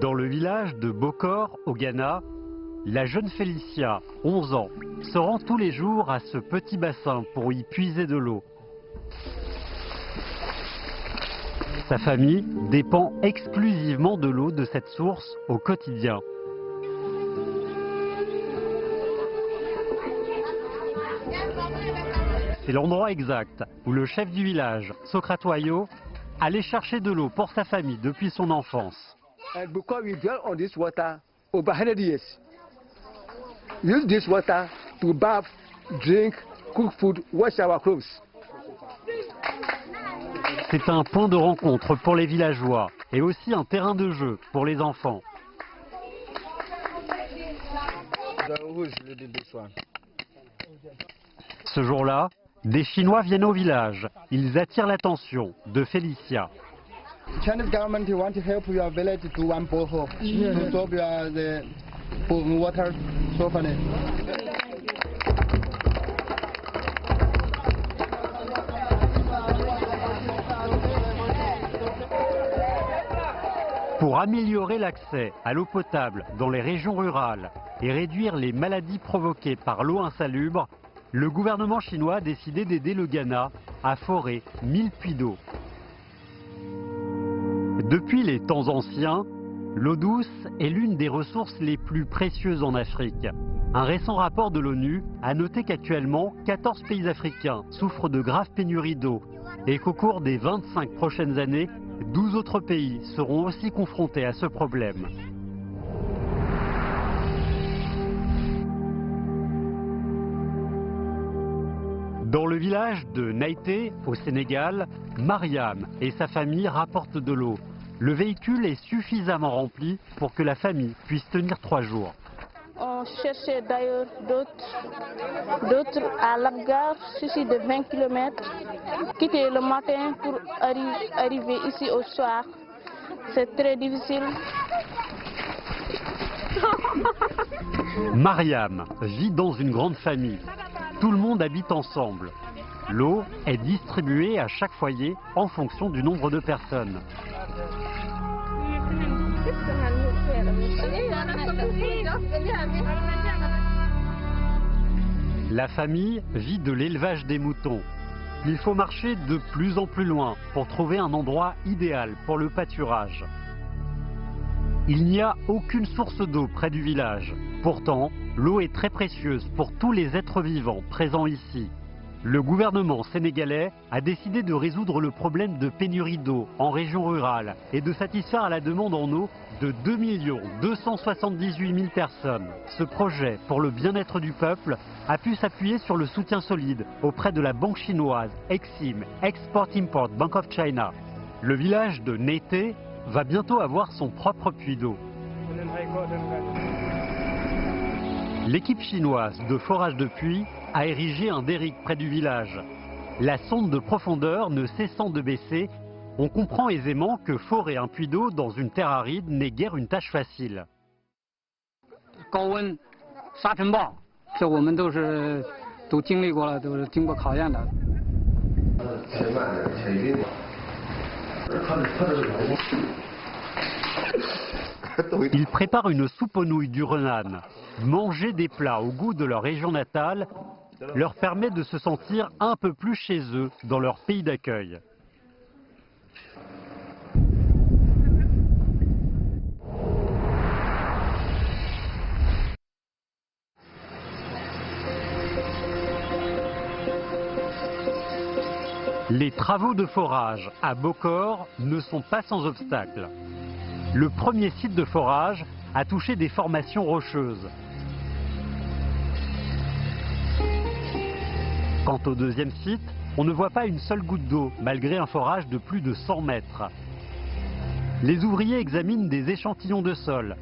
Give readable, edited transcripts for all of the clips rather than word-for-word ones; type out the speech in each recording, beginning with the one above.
Dans le village de Bokor, au Ghana, la jeune Félicia, 11 ans, se rend tous les jours à ce petit bassin pour y puiser de l'eau. Sa famille dépend exclusivement de l'eau de cette source au quotidien. C'est l'endroit exact où le chef du village, Sokratoyo, allait chercher de l'eau pour sa famille depuis son enfance. And because we dwell on this water over 100 years, we use this water to bath, drink, cook food, wash our clothes. C'est un point de rencontre pour les villageois et aussi un terrain de jeu pour les enfants. Ce jour-là, des Chinois viennent au village. Ils attirent l'attention de Félicia. Chinese government want to help your village to one borehole to stop the water softening. Pour améliorer l'accès à l'eau potable dans les régions rurales et réduire les maladies provoquées par l'eau insalubre, le gouvernement chinois a décidé d'aider le Ghana à forer 1000 puits d'eau. Depuis les temps anciens, l'eau douce est l'une des ressources les plus précieuses en Afrique. Un récent rapport de l'ONU a noté qu'actuellement 14 pays africains souffrent de graves pénuries d'eau et qu'au cours des 25 prochaines années, 12 autres pays seront aussi confrontés à ce problème. Dans le village de Naïté, au Sénégal, Mariam et sa famille rapportent de l'eau. Le véhicule est suffisamment rempli pour que la famille puisse tenir 3 jours. On cherchait d'ailleurs d'autres à l'Abgar, ceci de 20 km. Quitter le matin pour arriver ici au soir, c'est très difficile. Mariam vit dans une grande famille. Tout le monde habite ensemble. L'eau est distribuée à chaque foyer en fonction du nombre de personnes. La famille vit de l'élevage des moutons. Il faut marcher de plus en plus loin pour trouver un endroit idéal pour le pâturage. Il n'y a aucune source d'eau près du village. Pourtant, l'eau est très précieuse pour tous les êtres vivants présents ici. Le gouvernement sénégalais a décidé de résoudre le problème de pénurie d'eau en région rurale et de satisfaire à la demande en eau de 2 278 000 personnes. Ce projet pour le bien-être du peuple a pu s'appuyer sur le soutien solide auprès de la banque chinoise Exim, Export-Import Bank of China. Le village de Naïté va bientôt avoir son propre puits d'eau. L'équipe chinoise de forage de puits a érigé un derrick près du village. La sonde de profondeur ne cessant de baisser, on comprend aisément que forer un puits d'eau dans une terre aride n'est guère une tâche facile. Ils préparent une soupe aux nouilles du Renan. Manger des plats au goût de leur région natale leur permet de se sentir un peu plus chez eux dans leur pays d'accueil. Les Les travaux de forage à Bokor ne sont pas sans obstacle. Le premier site de forage a touché des formations rocheuses. Quant au deuxième site, on ne voit pas une seule goutte d'eau, malgré un forage de plus de 100 mètres. Les ouvriers examinent des échantillons de sol,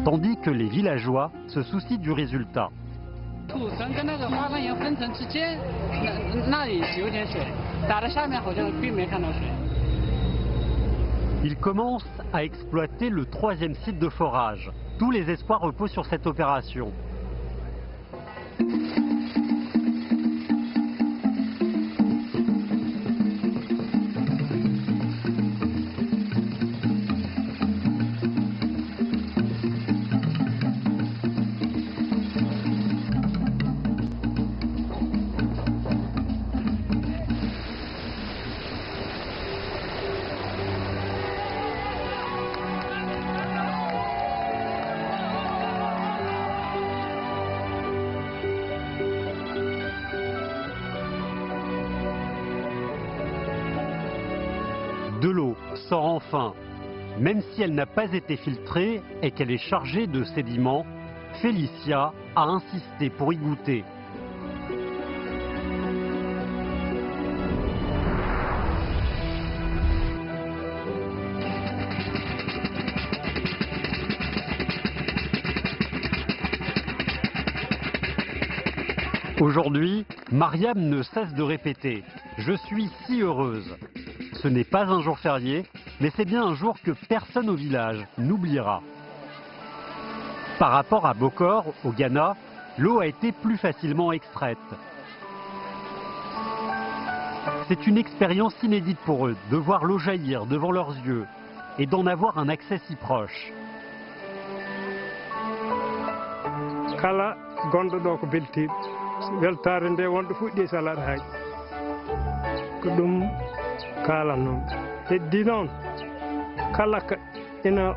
tandis que les villageois se soucient du résultat. Ils commencent à exploiter le troisième site de forage. Tous les espoirs reposent sur cette opération. De l'eau sort enfin. Même si elle n'a pas été filtrée et qu'elle est chargée de sédiments, Félicia a insisté pour y goûter. Aujourd'hui, Mariam ne cesse de répéter « Je suis si heureuse ». Ce n'est pas un jour férié, mais c'est bien un jour que personne au village n'oubliera. Par rapport à Bokor, au Ghana, l'eau a été plus facilement extraite. C'est une expérience inédite pour eux de voir l'eau jaillir devant leurs yeux et d'en avoir un accès si proche. Kala gondo do ko belti weltare nde wonde fuɗɗi salat haji ko ɗum kalanno heddi noon kala ina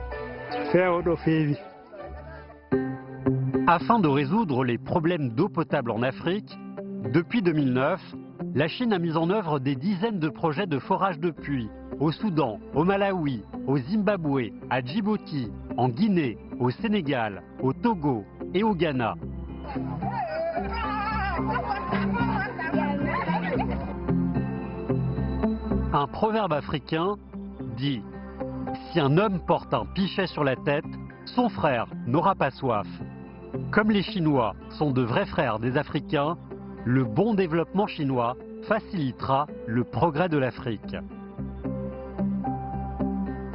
feewa ɗo feewi. Afin de résoudre les problèmes d'eau potable en Afrique, depuis 2009, la Chine a mis en œuvre des dizaines de projets de forage de puits au Soudan, au Malawi, au Zimbabwe, à Djibouti, en Guinée, au Sénégal, au Togo et au Ghana. Un proverbe africain dit « Si un homme porte un pichet sur la tête, son frère n'aura pas soif ». Comme les Chinois sont de vrais frères des Africains, le bon développement chinois facilitera le progrès de l'Afrique.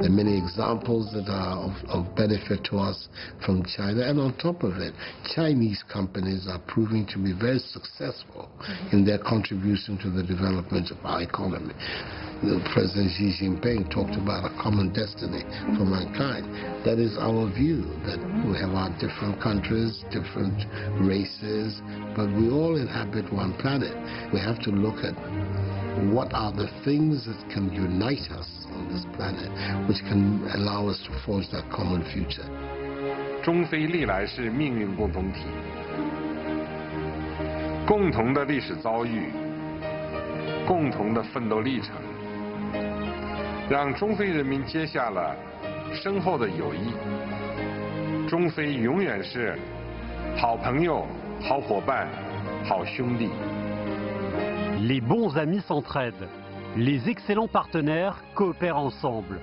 There are many examples that are of benefit to us from China, and on top of it, Chinese companies are proving to be very successful in their contribution to the development of our economy. President Xi Jinping talked about a common destiny for mankind. That is our view, that we have our different countries, different races, but we all inhabit one planet. We have to look at what are the things that can unite us on this planet, which can allow us to forge that common future. 中非历来是命运共同体，共同的历史遭遇，共同的奋斗历程，让中非人民结下了深厚的友谊。中非永远是好朋友、好伙伴、好兄弟。 Les bons amis s'entraident, les excellents partenaires coopèrent ensemble,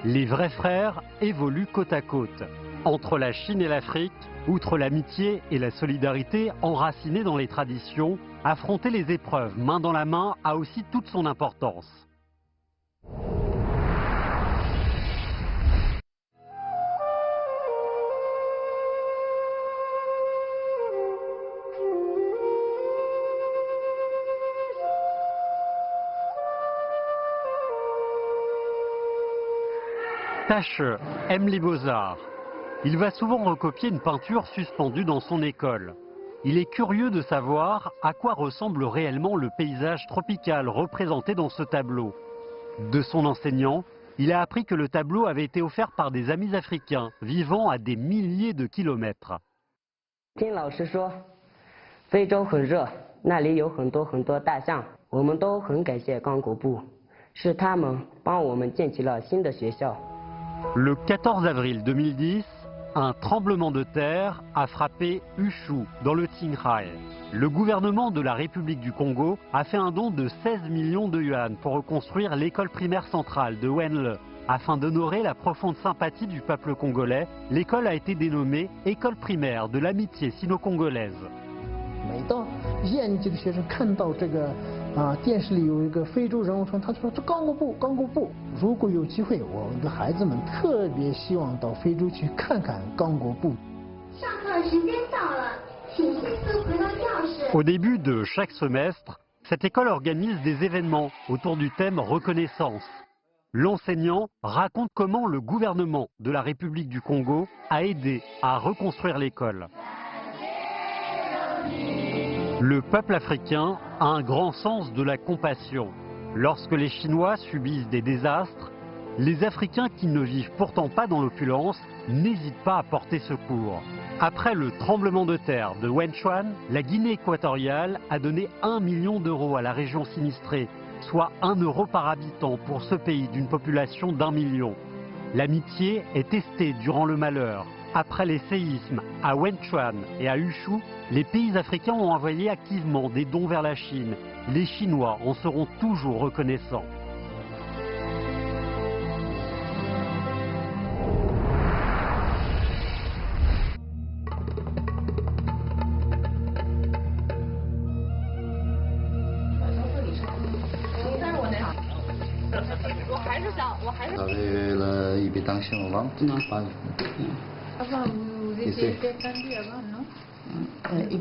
les vrais frères évoluent côte à côte. Entre la Chine et l'Afrique, outre l'amitié et la solidarité enracinées dans les traditions, affronter les épreuves main dans la main a aussi toute son importance. Tache aime les beaux-arts. Il va souvent recopier une peinture suspendue dans son école. Il est curieux de savoir à quoi ressemble réellement le paysage tropical représenté dans ce tableau. De son enseignant, il a appris que le tableau avait été offert par des amis africains vivant à des milliers de kilomètres. 听老师说，非洲很热，那里有很多大象。我们都很感谢刚果部，是他们帮我们建起了新的学校。Le 14 avril 2010, un tremblement de terre a frappé Ushu, dans le Qinghai. Le gouvernement de la République du Congo a fait un don de 16 millions de yuan pour reconstruire l'école primaire centrale de Wenle. Afin d'honorer la profonde sympathie du peuple congolais, l'école a été dénommée École primaire de l'amitié sino-congolaise. 每到1年级的学生看到这个电视里有一个非洲人物村，他就说这刚果部。如果有机会，我们的孩子们特别希望到非洲去看看刚果部。上课时间到了，请迅速回到教室。 Au début de chaque semestre, cette école organise des événements autour du thème reconnaissance. L'enseignant raconte comment le gouvernement de la République du Congo a aidé à reconstruire l'école. Le peuple africain a un grand sens de la compassion. Lorsque les Chinois subissent des désastres, les Africains qui ne vivent pourtant pas dans l'opulence n'hésitent pas à porter secours. Après le tremblement de terre de Wenchuan, la Guinée équatoriale a donné 1 million d'euros à la région sinistrée, soit 1 euro par habitant pour ce pays d'une population d'1 million. L'amitié est testée durant le malheur. Après les séismes à Wenchuan et à Ushu, les pays africains ont envoyé activement des dons vers la Chine. Les Chinois en seront toujours reconnaissants.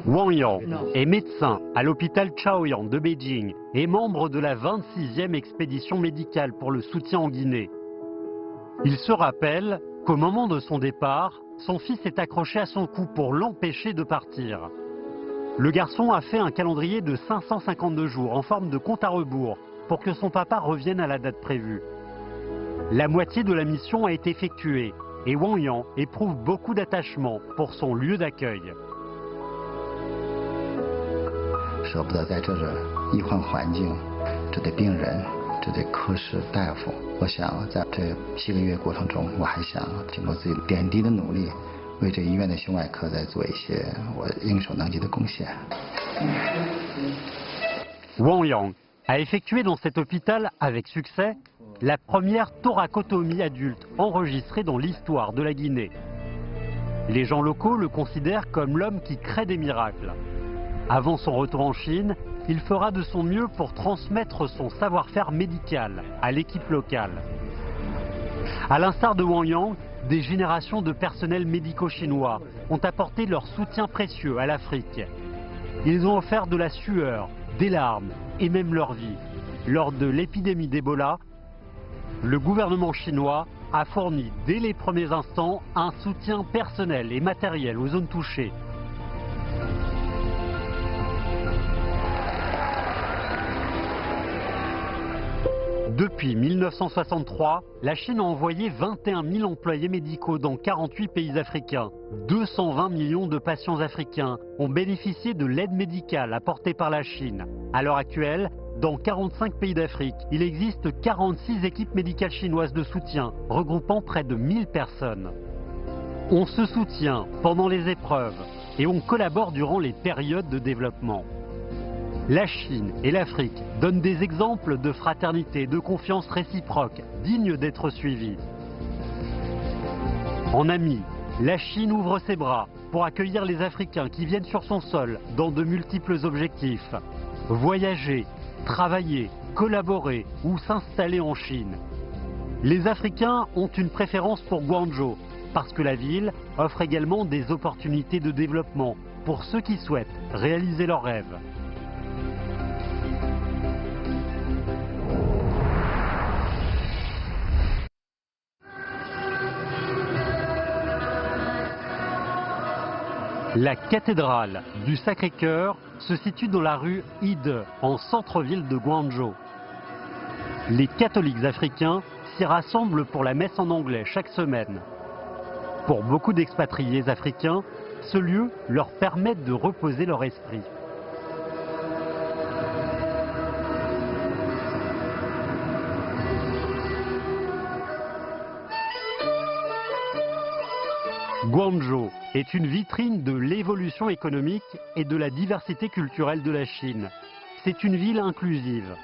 Wang Yang est médecin à l'hôpital Chaoyang de Beijing et membre de la 26e expédition médicale pour le soutien en Guinée. Il se rappelle qu'au moment de son départ, son fils est accroché à son cou pour l'empêcher de partir. Le garçon a fait un calendrier de 552 jours en forme de compte à rebours pour que son papa revienne à la date prévue. La moitié de la mission a été effectuée et Wang Yang éprouve beaucoup d'attachement pour son lieu d'accueil. 舍不得在这个医患环境，这对病人，这对科室大夫，我想在这7个月过程中，我还想经过自己点滴的努力，为这医院的胸外科再做一些我应手能及的贡献。Wang Yang a effectué dans cet hôpital avec succès la première thoracotomie adulte enregistrée dans l'histoire de la Guinée. Les gens locaux le considèrent comme l'homme qui crée des miracles. Avant son retour en Chine, il fera de son mieux pour transmettre son savoir-faire médical à l'équipe locale. À l'instar de Wang Yang, des générations de personnels médicaux chinois ont apporté leur soutien précieux à l'Afrique. Ils ont offert de la sueur, des larmes et même leur vie. Lors de l'épidémie d'Ebola, le gouvernement chinois a fourni dès les premiers instants un soutien personnel et matériel aux zones touchées. Depuis 1963, la Chine a envoyé 21 000 employés médicaux dans 48 pays africains. 220 millions de patients africains ont bénéficié de l'aide médicale apportée par la Chine. À l'heure actuelle, dans 45 pays d'Afrique, il existe 46 équipes médicales chinoises de soutien, regroupant près de 1000 personnes. On se soutient pendant les épreuves et on collabore durant les périodes de développement. La Chine et l'Afrique donnent des exemples de fraternité, de confiance réciproque, dignes d'être suivis. En ami, la Chine ouvre ses bras pour accueillir les Africains qui viennent sur son sol dans de multiples objectifs. Voyager, travailler, collaborer ou s'installer en Chine. Les Africains ont une préférence pour Guangzhou parce que la ville offre également des opportunités de développement pour ceux qui souhaitent réaliser leurs rêves. La cathédrale du Sacré-Cœur se situe dans la rue Ide, en centre-ville de Guangzhou. Les catholiques africains s'y rassemblent pour la messe en anglais chaque semaine. Pour beaucoup d'expatriés africains, ce lieu leur permet de reposer leur esprit. Guangzhou est une vitrine de l'évolution économique et de la diversité culturelle de la Chine. C'est une ville inclusive.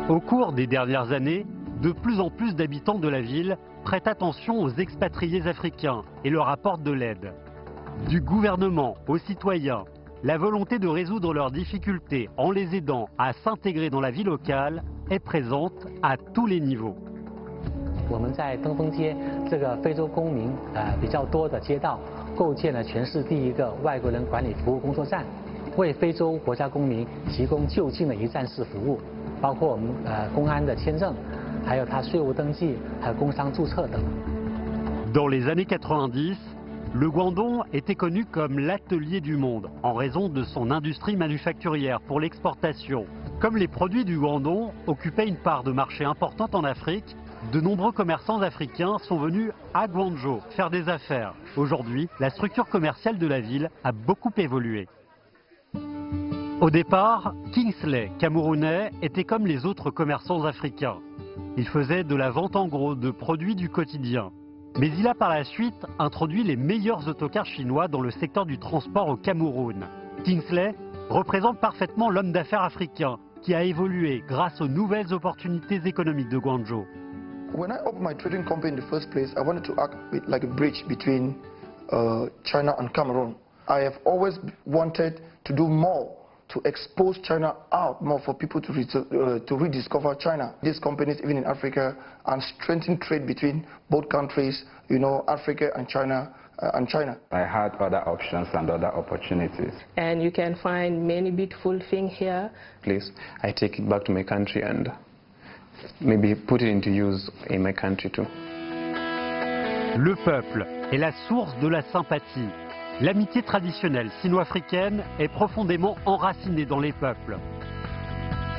Au cours des dernières années, de plus en plus d'habitants de la ville prêtent attention aux expatriés africains et leur apportent de l'aide. Du gouvernement aux citoyens, la volonté de résoudre leurs difficultés en les aidant à s'intégrer dans la vie locale est présente à tous les niveaux. 我们在登封街这个非洲公民比较多的街道，构建了全市第一个外国人管理服务工作站，为非洲国家公民提供就近的一站式服务，包括我们公安的签证，还有他税务登记，还有工商注册等。Dans les années 90, le Guangdong était connu comme l'atelier du monde en raison de son industrie manufacturière pour l'exportation. Comme les produits du Guangdong occupaient une part de marché importante en Afrique, de nombreux commerçants africains sont venus à Guangzhou faire des affaires. Aujourd'hui, la structure commerciale de la ville a beaucoup évolué. Au départ, Kingsley, camerounais, était comme les autres commerçants africains. Il faisait de la vente en gros de produits du quotidien. Mais il a par la suite introduit les meilleurs autocars chinois dans le secteur du transport au Cameroun. Kingsley représente parfaitement l'homme d'affaires africain qui a évolué grâce aux nouvelles opportunités économiques de Guangzhou. When I opened my trading company in the first place, I wanted to act like a bridge between China and Cameroon. I have always wanted to do more to expose China out more for people to rediscover China. These companies, even in Africa, and strengthen trade between both countries, you know, Africa and China. I had other options and other opportunities. And you can find many beautiful things here. Please, I take it back to my country and maybe put it into use in my country too. Le peuple est la source de la sympathie. L'amitié traditionnelle sino-africaine est profondément enracinée dans les peuples.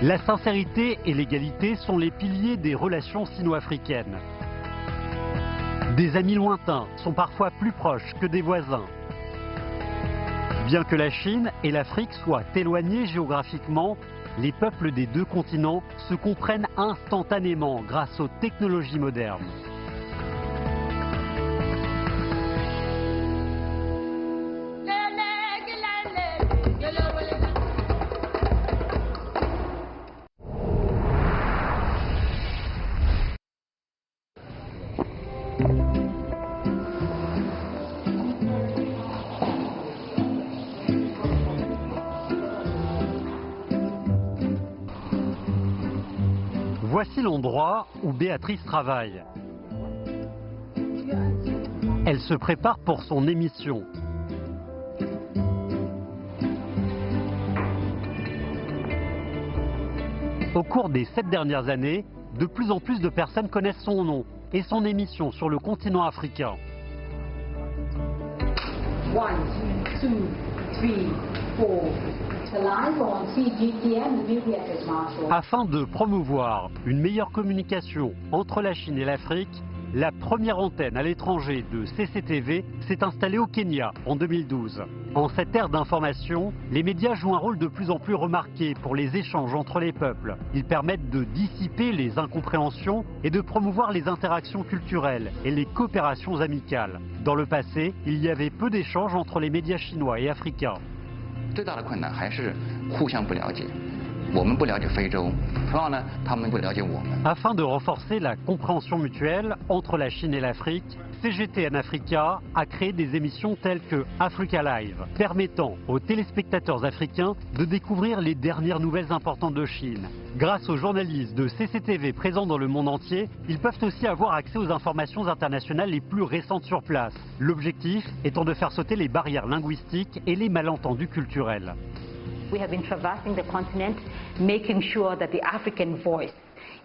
La sincérité et l'égalité sont les piliers des relations sino-africaines. Des amis lointains sont parfois plus proches que des voisins. Bien que la Chine et l'Afrique soient éloignés géographiquement, les peuples des deux continents se comprennent instantanément grâce aux technologies modernes. Voici l'endroit où Béatrice travaille. Elle se prépare pour son émission. Au cours des 7 dernières années, de plus en plus de personnes connaissent son nom et son émission sur le continent africain. 1, 2, 3, 4. Afin de promouvoir une meilleure communication entre la Chine et l'Afrique, la première antenne à l'étranger de CCTV s'est installée au Kenya en 2012. En cette ère d'information, les médias jouent un rôle de plus en plus remarqué pour les échanges entre les peuples. Ils permettent de dissiper les incompréhensions et de promouvoir les interactions culturelles et les coopérations amicales. Dans le passé, il y avait peu d'échanges entre les médias chinois et africains. 最大的困难还是互相不了解，我们不了解非洲，同样呢，他们不了解我们。Afin de renforcer la compréhension mutuelle entre la Chine et l'Afrique, CGTN Africa a créé des émissions telles que Africa Live, permettant aux téléspectateurs africains de découvrir les dernières nouvelles importantes de Chine. Grâce aux journalistes de CCTV présents dans le monde entier, ils peuvent aussi avoir accès aux informations internationales les plus récentes sur place. L'objectif étant de faire sauter les barrières linguistiques et les malentendus culturels. We have been traversing the continent, making sure that the African voice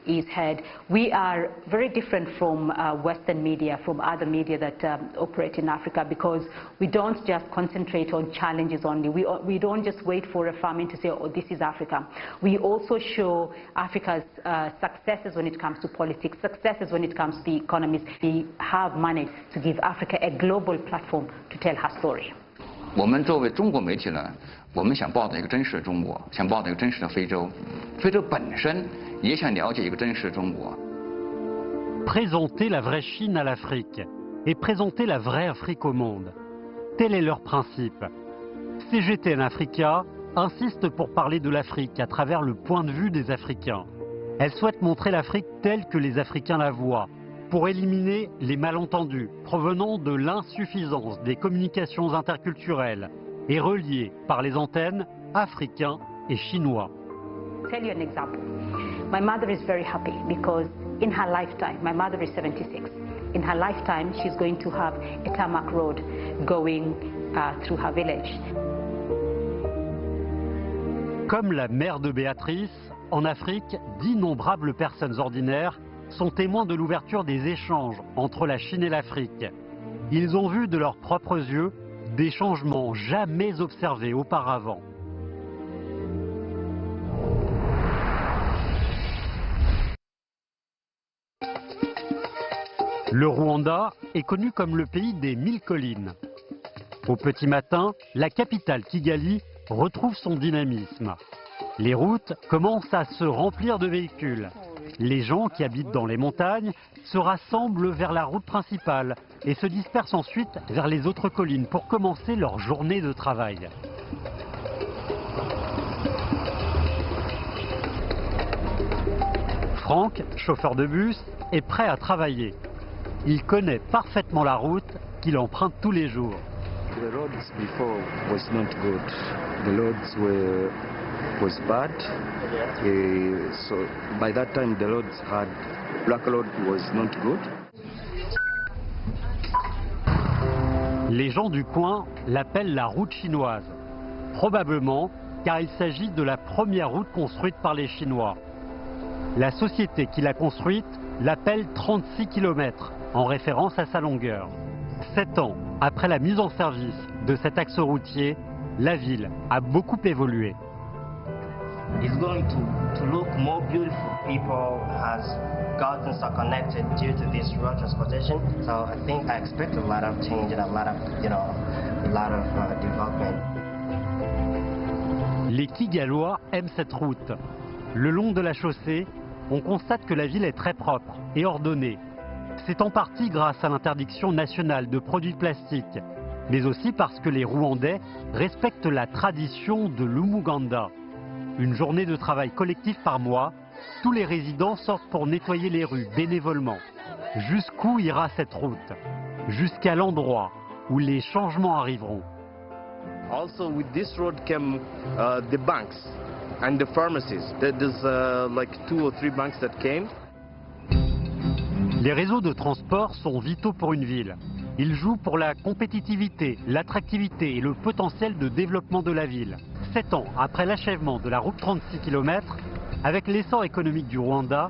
is heard. We are very different from Western media, from other media that operate in Africa, because we don't just concentrate on challenges only. We don't just wait for a famine to say, oh, this is Africa. We also show Africa's successes when it comes to politics, successes when it comes to the economies. We have managed to give Africa a global platform to tell her story. 我们作为中国媒体呢，我们想报道一个真实的中国，想报道一个真实的非洲，非洲本身也想了解一个真实的中国。Présenter la vraie Chine à l'Afrique et présenter la vraie Afrique au monde. Tel est leur principe. CGTN Africa insiste pour parler de l'Afrique à travers le point de vue des Africains. Elle souhaite montrer l'Afrique telle que les Africains la voient, pour éliminer les malentendus provenant de l'insuffisance des communications interculturelles et reliées par les antennes africains et chinois. I'll tell you an example. My mother is very happy because in her lifetime, my mother is 76, in her lifetime she's going to have a tarmac road going through her village. Comme la mère de Béatrice, en Afrique, d'innombrables personnes ordinaires sont témoins de l'ouverture des échanges entre la Chine et l'Afrique. Ils ont vu de leurs propres yeux des changements jamais observés auparavant. Le Rwanda est connu comme le pays des 1000 collines. Au petit matin, la capitale Kigali retrouve son dynamisme. Les routes commencent à se remplir de véhicules. Les gens qui habitent dans les montagnes se rassemblent vers la route principale et se dispersent ensuite vers les autres collines pour commencer leur journée de travail. Franck, chauffeur de bus, est prêt à travailler. Il connaît parfaitement la route qu'il emprunte tous les jours. The roads before was not good. The roads was bad. So by that time the roads had black road was not good. Les gens du coin l'appellent la route chinoise. Probablement car il s'agit de la première route construite par les Chinois. La société qui l'a construite l'appelle 36 km en référence à sa longueur. 7 ans après la mise en service de cet axe routier, la ville a beaucoup évolué. It's going to look more beautiful. People has gotten so connected due to this road transportation. So I think I expect a lot of change and a lot of development. Les Kigalois aiment cette route. Le long de la chaussée, on constate que la ville est très propre et ordonnée. C'est en partie grâce à l'interdiction nationale de produits plastiques, mais aussi parce que les Rwandais respectent la tradition de l'Umuganda. Une journée de travail collectif par mois, tous les résidents sortent pour nettoyer les rues bénévolement. Jusqu'où ira cette route? Jusqu'à l'endroit où les changements arriveront. Also with this road came the banks and the pharmacies. There's like 2 or 3 banks that came. Les réseaux de transport sont vitaux pour une ville. Ils jouent pour la compétitivité, l'attractivité et le potentiel de développement de la ville. 7 ans après l'achèvement de la route 36 km, avec l'essor économique du Rwanda,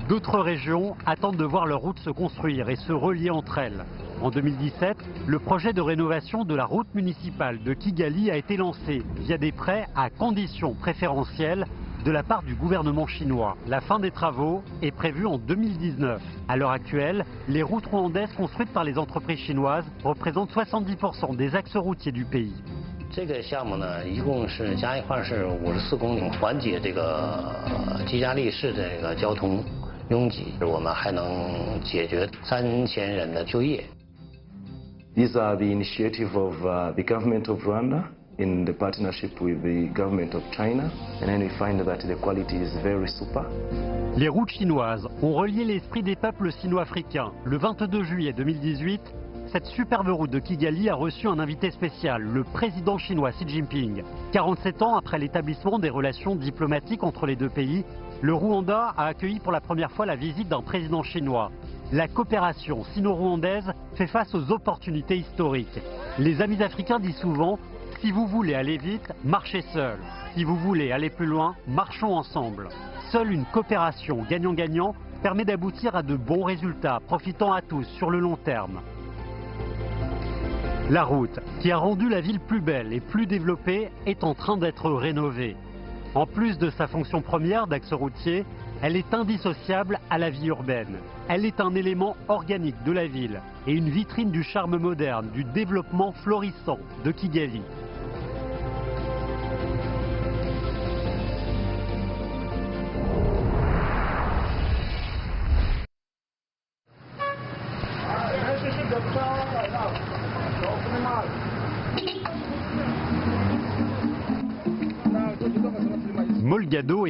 d'autres régions attendent de voir leur route se construire et se relier entre elles. En 2017, le projet de rénovation de la route municipale de Kigali a été lancé via des prêts à conditions préférentielles de la part du gouvernement chinois. La fin des travaux est prévue en 2019. À l'heure actuelle, les routes rwandaises construites par les entreprises chinoises représentent 70% des axes routiers du pays. 这个项目呢，一共是加一块是54公里，缓解这个基加利市的这个交通拥挤，我们还能解决3000人的就业。 These are the initiative of the government of Rwanda in the partnership with the government of China, and then we find that the quality is very super. Les routes chinoises ont relié l'esprit des peuples sino-africains. Le 22 juillet 2018, cette superbe route de Kigali a reçu un invité spécial, le président chinois Xi Jinping. 47 ans après l'établissement des relations diplomatiques entre les deux pays, le Rwanda a accueilli pour la première fois la visite d'un président chinois. La coopération sino-rwandaise fait face aux opportunités historiques. Les amis africains disent souvent « Si vous voulez aller vite, marchez seul. Si vous voulez aller plus loin, marchons ensemble. » Seule une coopération gagnant-gagnant permet d'aboutir à de bons résultats, profitant à tous sur le long terme. La route, qui a rendu la ville plus belle et plus développée, est en train d'être rénovée. En plus de sa fonction première d'axe routier, elle est indissociable à la vie urbaine. Elle est un élément organique de la ville et une vitrine du charme moderne, du développement florissant de Kigali.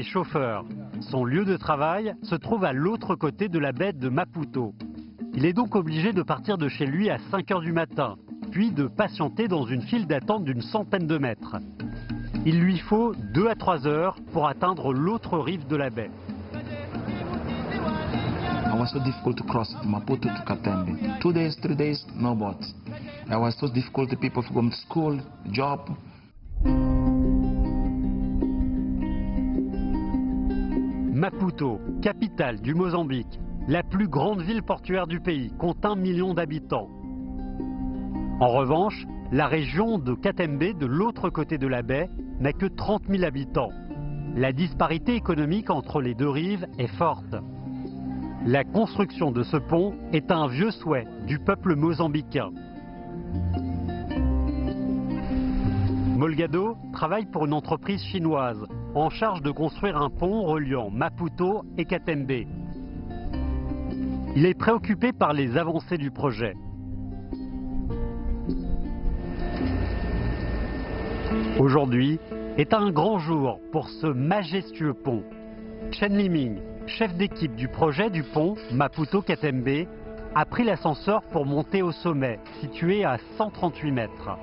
chauffeur. Son lieu de travail se trouve à l'autre côté de la baie de Maputo. Il est donc obligé de partir de chez lui à 5 h du matin, puis de patienter dans une file d'attente d'une centaine de mètres. Il lui faut 2 à 3 heures pour atteindre l'autre rive de la baie. It was so difficult to cross Maputo to Katembe. 2 days, 3 days, no boat. It was so difficult, the people to go to school, job. Maputo, capitale du Mozambique, la plus grande ville portuaire du pays, compte 1 million d'habitants. En revanche, la région de Katembe, de l'autre côté de la baie, n'a que 30 000 habitants. La disparité économique entre les deux rives est forte. La construction de ce pont est un vieux souhait du peuple mozambicain. Molgado travaille pour une entreprise chinoise en charge de construire un pont reliant Maputo et Katembe. Il est préoccupé par les avancées du projet. Aujourd'hui est un grand jour pour ce majestueux pont. Chen Liming, chef d'équipe du projet du pont Maputo-Katembe, a pris l'ascenseur pour monter au sommet, situé à 138 mètres.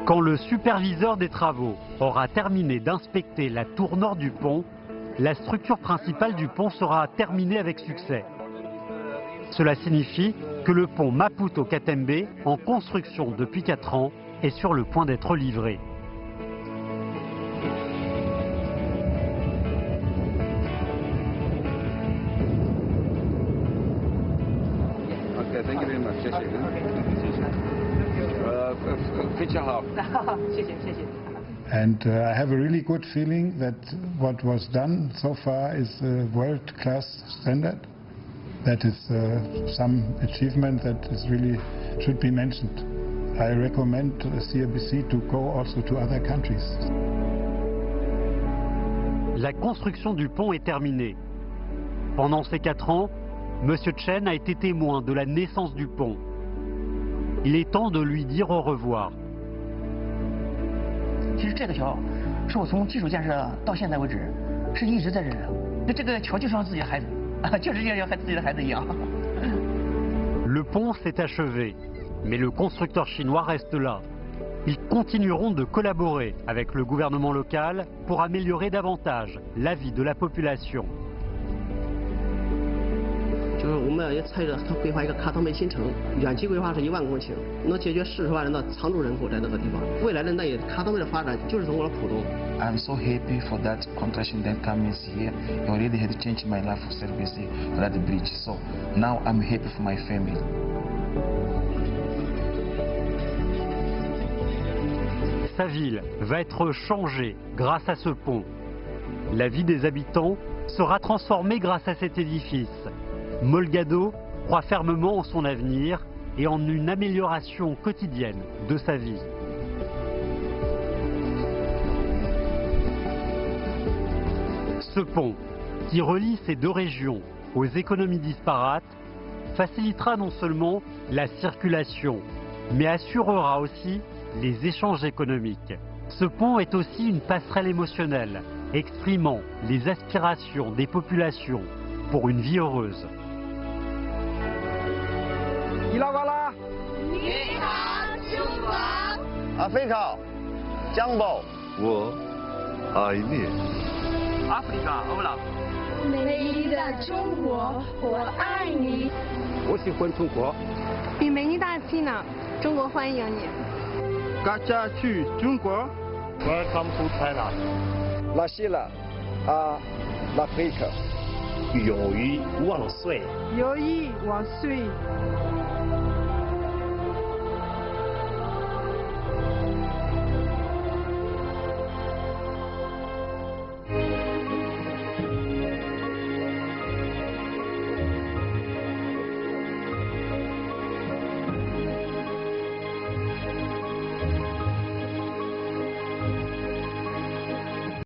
Quand le superviseur des travaux aura terminé d'inspecter la tour nord du pont, la structure principale du pont sera terminée avec succès. Cela signifie que le pont Maputo-Katembe, en construction depuis 4 ans, est sur le point d'être livré. And I have a really good feeling that what was done so far is a world-class standard. That is some achievement that is really should be mentioned. I recommend CIBC to go also to other countries. La construction du pont est terminée. Pendant ces 4 ans, M. Chen a été témoin de la naissance du pont. Il est temps de lui dire au revoir. 其实这个桥是我从基础建设到现在为止是一直在这儿的。这个桥就像自己的孩子，就是像自己的孩子一样。Le pont s'est achevé, mais le constructeur chinois reste là. Ils continueront de collaborer avec le gouvernement local pour améliorer davantage la vie de la population. 就是我们也参与了规划一个卡汤梅新城，远期规划是1万公顷，能解决40万人的常住人口在这个地方。未来的那也卡汤梅的发展就是从我的浦东。I'm so happy for that contraction that comes here. It already had changed my life for CIBC for that bridge. So now I'm happy for my family. Sa ville va être changée grâce à ce pont. La vie des habitants sera transformée grâce à cet édifice. Molgado croit fermement en son avenir et en une amélioration quotidienne de sa vie. Ce pont, qui relie ces deux régions aux économies disparates, facilitera non seulement la circulation, mais assurera aussi les échanges économiques. Ce pont est aussi une passerelle émotionnelle, exprimant les aspirations des populations pour une vie heureuse. 你老高啦？你好，中国。阿非卡，江宝，我爱你。阿非卡，欧拉。美丽的中国，我爱你。我喜欢中国。比美尼大气呢，中国欢迎你。大家去中国。Welcome to China。拉希拉，拉非卡。友谊万岁！友谊万岁！